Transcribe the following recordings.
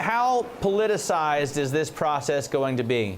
how politicized is this process going to be?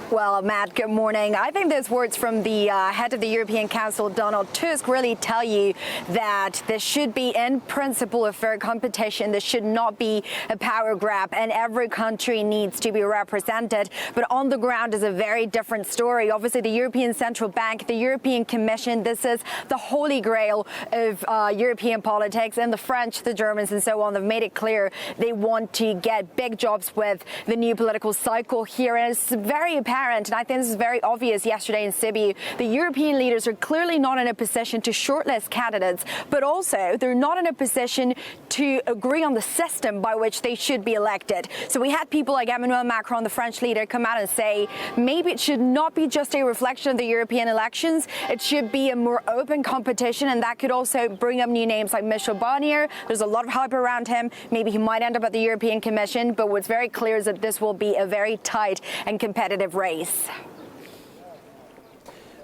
Well, Matt, good morning. I think those words from the head of the European Council, Donald Tusk, really tell you that this should be, in principle, a fair competition. This should not be a power grab, and every country needs to be represented. But on the ground is a very different story. Obviously, the European Central Bank, the European Commission, this is the holy grail of European politics. And the French, the Germans, and so on, they've made it clear they want to get big jobs with the new political cycle here. And it's very apparent, and I think this is very obvious yesterday in Sibiu, the European leaders are clearly not in a position to shortlist candidates, but also they're not in a position to agree on the system by which they should be elected. So we had people like Emmanuel Macron, the French leader, come out and say maybe it should not be just a reflection of the European elections. It should be a more open competition, and that could also bring up new names like Michel Barnier. There's a lot of hype around him. Maybe he might end up at the European Commission, but what's very clear is that this will be a very tight and competitive race.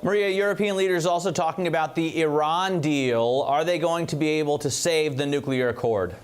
Maria, European leaders also talking about the Iran deal. Are they going to be able to save the nuclear accord?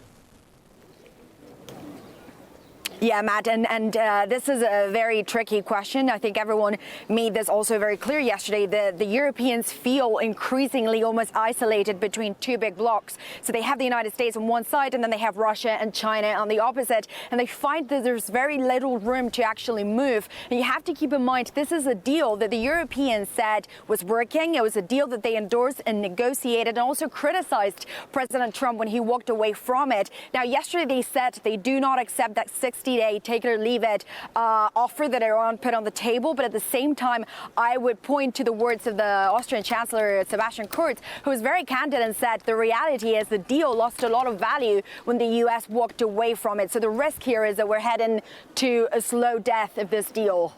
Yeah, Matt, and this is a very tricky question. I think everyone made this also very clear yesterday. The Europeans feel increasingly almost isolated between two big blocs. So they have the United States on one side, and then they have Russia and China on the opposite. And they find that there's very little room to actually move. And you have to keep in mind, this is a deal that the Europeans said was working. It was a deal that they endorsed and negotiated, and also criticized President Trump when he walked away from it. Now, yesterday they said they do not accept that 60-day take it or leave it offer that Iran put on the table. But at the same time, I would point to the words of the Austrian Chancellor, Sebastian Kurz, who was very candid and said the reality is the deal lost a lot of value when the U.S. walked away from it. So the risk here is that we're heading to a slow death of this deal.